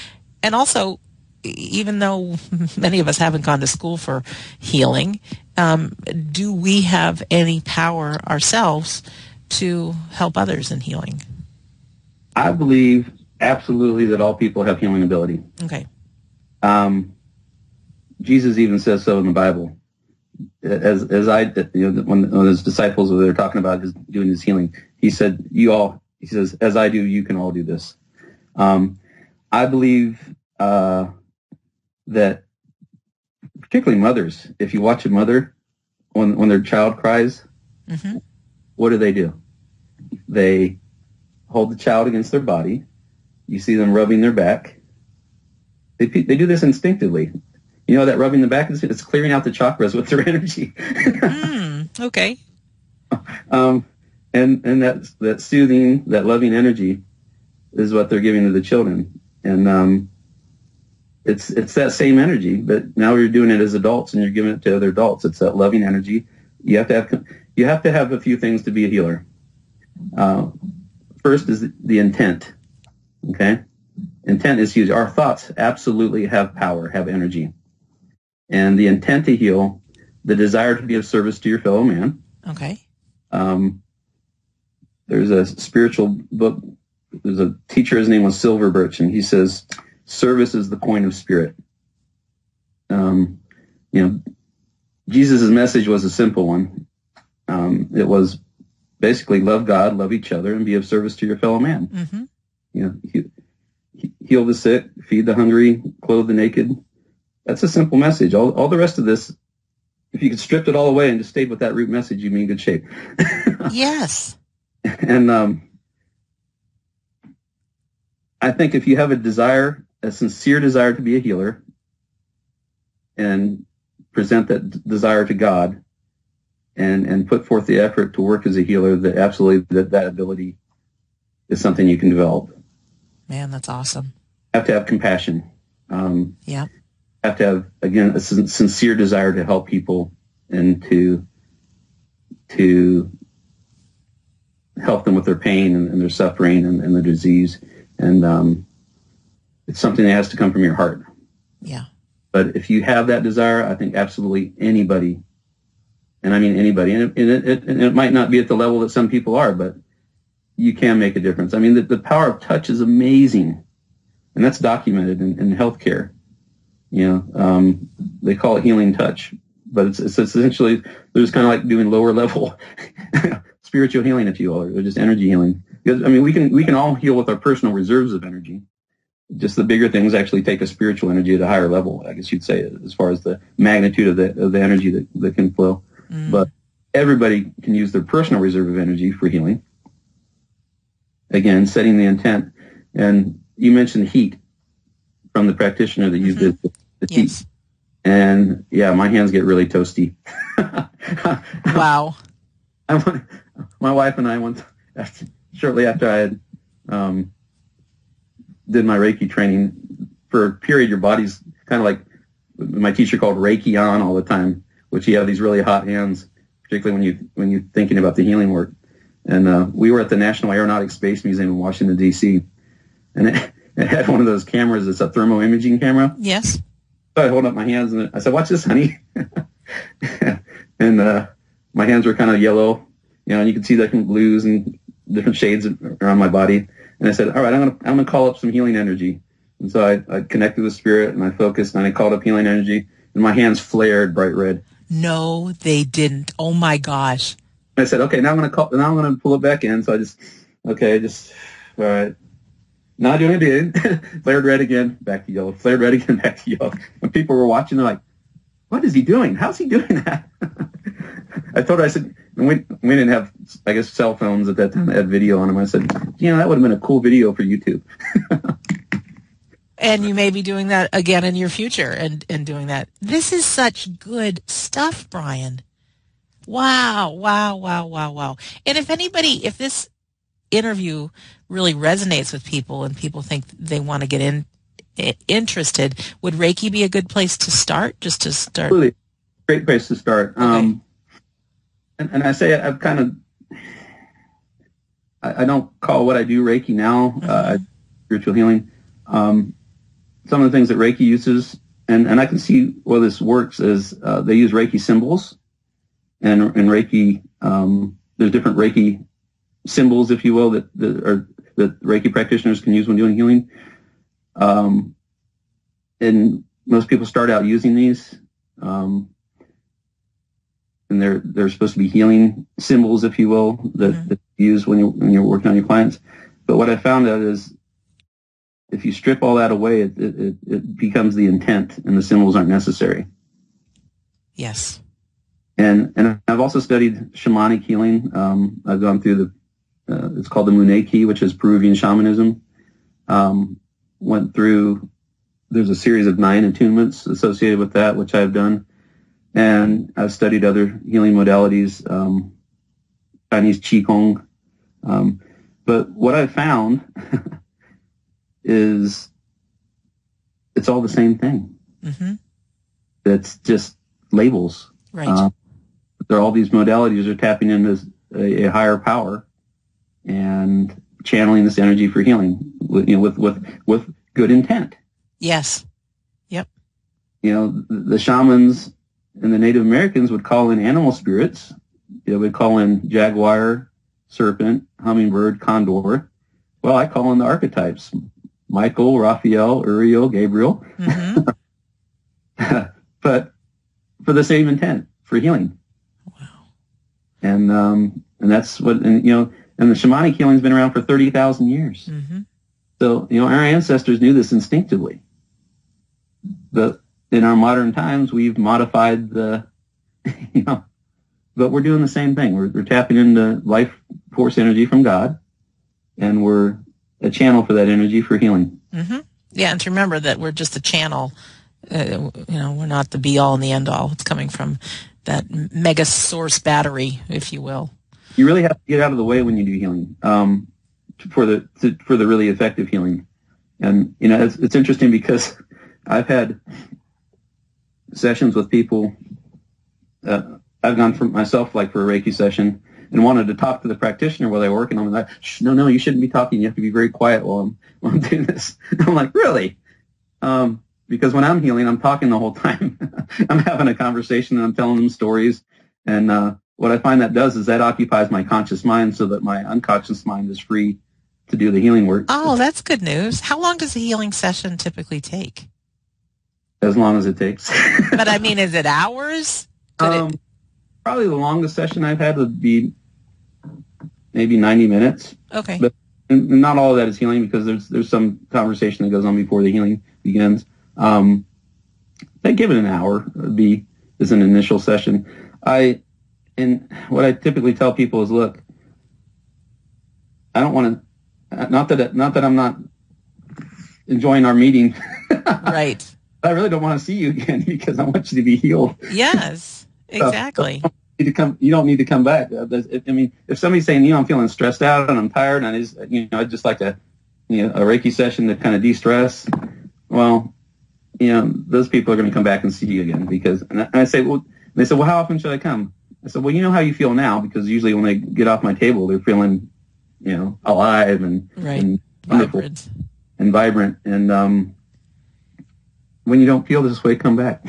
And also, even though many of us haven't gone to school for healing, do we have any power ourselves to help others in healing? I believe absolutely that all people have healing ability. Okay. Jesus even says so in the Bible. When his disciples were talking about doing his healing, he said, he says, as I do, you can all do this. I believe that particularly mothers, if you watch a mother when their child cries, mm-hmm. what do? They hold the child against their body. You see them rubbing their back. They do this instinctively. You know that rubbing the back, it's clearing out the chakras with their energy. Okay. And that soothing, that loving energy is what they're giving to the children. And it's that same energy, but now you're doing it as adults and you're giving it to other adults. It's that loving energy. You have to have a few things to be a healer. First is the intent. Okay? Intent is huge. Our thoughts absolutely have power, have energy. And the intent to heal, the desire to be of service to your fellow man. Okay. There's a spiritual book. There's a teacher, his name was Silver Birch, and he says, service is the point of spirit. Jesus' message was a simple one. It was basically love God, love each other, and be of service to your fellow man. Mm-hmm. Heal the sick, feed the hungry, clothe the naked. That's a simple message. All the rest of this, if you could strip it all away and just stay with that root message, you'd be in good shape. Yes. And I think if you have a sincere desire to be a healer, and present that desire to God, and put forth the effort to work as a healer, that absolutely that ability is something you can develop. Man, that's awesome. Have to have compassion. Yeah. Have to have, again, a sincere desire to help people and to help them with their pain and their suffering and their disease. And it's something that has to come from your heart. Yeah. But if you have that desire, I think absolutely anybody, and I mean anybody, and it might not be at the level that some people are, but you can make a difference. I mean, the power of touch is amazing, and that's documented in healthcare. They call it healing touch, but it's essentially, they're just kind of like doing lower level spiritual healing, if you will, or just energy healing. Because, I mean, we can all heal with our personal reserves of energy. Just the bigger things actually take a spiritual energy at a higher level, I guess you'd say, as far as the magnitude of the energy that can flow. But everybody can use their personal reserve of energy for healing. Again, setting the intent. And you mentioned heat from the practitioner that used the yes. heat. And yeah, my hands get really toasty. Wow. My wife and I went shortly after I had did my Reiki training. For a period, your body's kind of like, my teacher called Reiki on all the time, which you have these really hot hands, particularly when you're thinking about the healing work. And we were at the National Aeronautics Space Museum in Washington, D.C., and it had one of those cameras. It's a thermo imaging camera. Yes. So I hold up my hands and I said, "Watch this, honey." And my hands were kind of yellow, and you could see different blues and different shades around my body. And I said, "All right, I'm gonna call up some healing energy." And so I connected with spirit and I focused and I called up healing energy, and my hands flared bright red. No, they didn't. Oh my gosh. I said, "Okay, now I'm gonna pull it back in." So all right. Not doing it. Flared red again, back to yellow. Flared red again, back to yellow. And people were watching, they're like, "What is he doing? How's he doing that?" I said, we didn't have, I guess, cell phones at that time that had video on them. I said, that would have been a cool video for YouTube. And you may be doing that again in your future and doing that. This is such good stuff, Brian. Wow. And if this interview really resonates with people and people think they want to get interested, would Reiki be a good place to start? Just to start? Really great place to start. Okay. And I say I've kind of, I don't call what I do Reiki now, spiritual healing. Some of the things that Reiki uses, and I can see where this works, is they use Reiki symbols, and Reiki, there's different Reiki symbols, if you will, that Reiki practitioners can use when doing healing. And most people start out using these, and they're supposed to be healing symbols, if you will, that you use when you're working on your clients. But what I found out is, if you strip all that away, it becomes the intent, and the symbols aren't necessary. Yes. And I've also studied shamanic healing. I've gone through it's called the Muneiki, which is Peruvian shamanism. Went through, there's a series of 9 attunements associated with that, which I've done. And I've studied other healing modalities, Chinese Qigong. But what I've found is it's all the same thing. Mm-hmm. It's just labels. Right. There are all these modalities are tapping into a higher power and channeling this energy for healing with good intent. Yes. Yep. The shamans and the Native Americans would call in animal spirits. They would call in jaguar, serpent, hummingbird, condor. Well, I call in the archetypes: Michael, Raphael, Uriel, Gabriel. Mm-hmm. But for the same intent, for healing. Wow. And that's what, and the shamanic healing's been around for 30,000 years. Mm-hmm. So, our ancestors knew this instinctively. But in our modern times, we've modified but we're doing the same thing. We're tapping into life force energy from God, and we're a channel for that energy for healing. Mm-hmm. Yeah, and to remember that we're just a channel. We're not the be-all and the end-all. It's coming from that mega source battery, if you will. You really have to get out of the way when you do healing for the really effective healing. And, it's interesting because I've had sessions with people. I've gone for myself, like for a Reiki session, and wanted to talk to the practitioner while they were working on it. No, you shouldn't be talking. You have to be very quiet while I'm doing this. I'm like, really? Because when I'm healing, I'm talking the whole time. I'm having a conversation and I'm telling them stories. And what I find that does is that occupies my conscious mind so that my unconscious mind is free to do the healing work. Oh, that's good news. How long does a healing session typically take? As long as it takes. But I mean, is it hours? Probably the longest session I've had would be maybe 90 minutes. Okay. But not all of that is healing, because there's some conversation that goes on before the healing begins. They give it an hour is an initial session. And what I typically tell people is, look, I don't want to, not that I'm not enjoying our meeting. Right. I really don't want to see you again because I want you to be healed. Yes, exactly. So you don't need to come back. I mean, if somebody's saying, I'm feeling stressed out and I'm tired and I'd just like a Reiki session to kind of de-stress, well, those people are going to come back and see you again and I say, well, they said, well, how often should I come? I said, well, you know how you feel now, because usually when they get off my table, they're feeling, alive and, right. and wonderful Vibrant. And vibrant. And, when you don't feel this way, come back.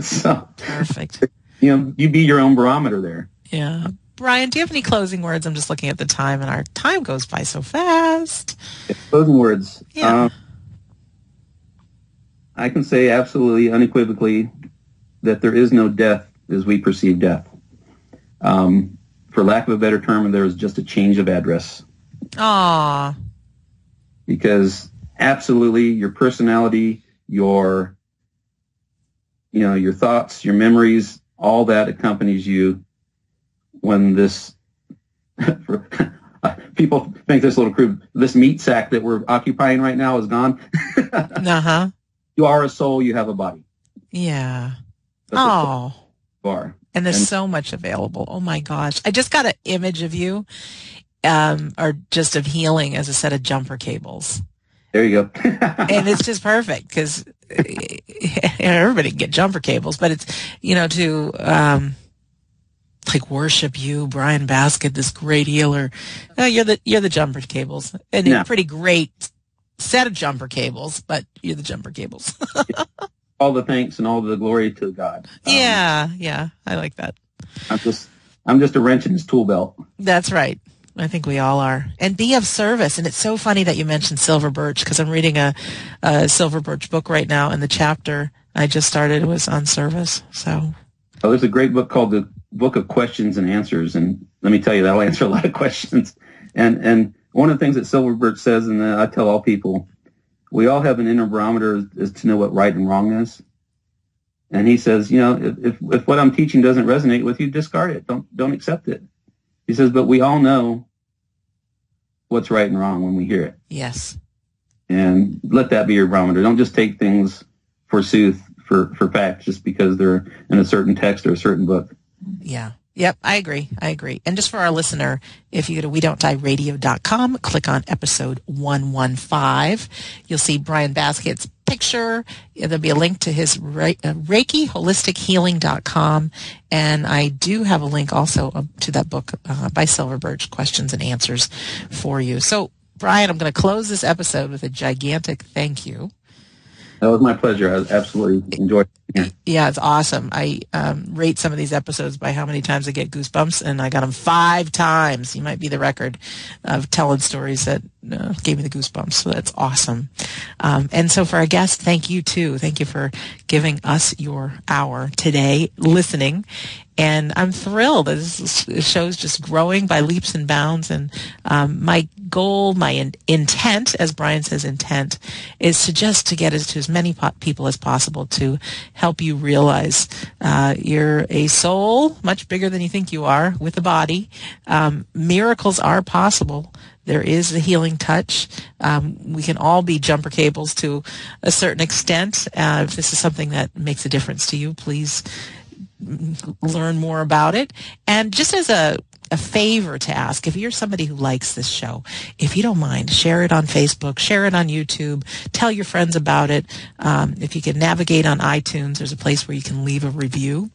So perfect. You be your own barometer there. Yeah. Brian, do you have any closing words? I'm just looking at the time, and our time goes by so fast. Closing words. Yeah. I can say absolutely, unequivocally, that there is no death as we perceive death. For lack of a better term, there is just a change of address. Aww. Because absolutely, your personality, your thoughts, your memories, all that accompanies you when this, people think this little crude, this meat sack that we're occupying right now is gone. Uh-huh. You are a soul, you have a body. Yeah. That's you are. And there's so much available. Oh my gosh. I just got an image of you, or just of healing as a set of jumper cables. There you go. And it's just perfect because everybody can get jumper cables, but it's, like worship you, Brian Baskett, this great healer. No, you're the jumper cables, and a pretty great set of jumper cables, but you're the jumper cables. All the thanks and all the glory to God. Yeah, I like that. I'm just a wrench in his tool belt. That's right. I think we all are. And be of service. And it's so funny that you mentioned Silver Birch, because I'm reading a Silver Birch book right now, and the chapter I just started was on service. So, there's a great book called The Book of Questions and Answers, and let me tell you, that'll answer a lot of questions. And one of the things that Silver Birch says, and I tell all people, we all have an inner barometer as to know what right and wrong is. And he says, if what I'm teaching doesn't resonate with you, discard it. Don't accept it. He says, but we all know what's right and wrong when we hear it. Yes. And let that be your barometer. Don't just take things forsooth for fact just because they're in a certain text or a certain book. Yeah. Yep, I agree. And just for our listener, if you go to WeDon'tDieRadio.com, click on episode 115, you'll see Brian Baskett's picture. There'll be a link to his Reiki Holistic Healing.com. And I do have a link also to that book by Silver Birch, Questions and Answers for you. So, Brian, I'm going to close this episode with a gigantic thank you. That was my pleasure. I absolutely enjoyed it. Yeah, it's awesome. I rate some of these episodes by how many times I get goosebumps, and I got them 5 times. You might be the record of telling stories that gave me the goosebumps, so that's awesome. And so for our guest, thank you, too. Thank you for giving us your hour today, listening. And I'm thrilled. This show's just growing by leaps and bounds. And my goal, my intent, as Brian says, intent, is to get it to as many people as possible to help you realize you're a soul much bigger than you think you are with a body. Miracles are possible. There is a healing touch. We can all be jumper cables to a certain extent. If this is something that makes a difference to you, please learn more about it. And just as a favor to ask, if you're somebody who likes this show, if you don't mind, share it on Facebook, share it on YouTube, tell your friends about it. If you can navigate on iTunes, there's a place where you can leave a review.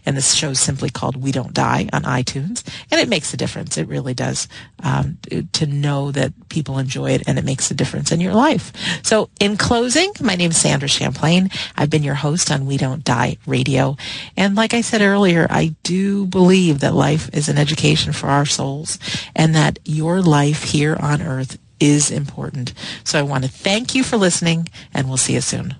And this show is simply called We Don't Die on iTunes. And it makes a difference. It really does, to know that people enjoy it, and it makes a difference in your life. So in closing, my name is Sandra Champlain. I've been your host on We Don't Die Radio. And like I said earlier, I do believe that life is an education for our souls, and that your life here on earth is important. So I want to thank you for listening, and we'll see you soon.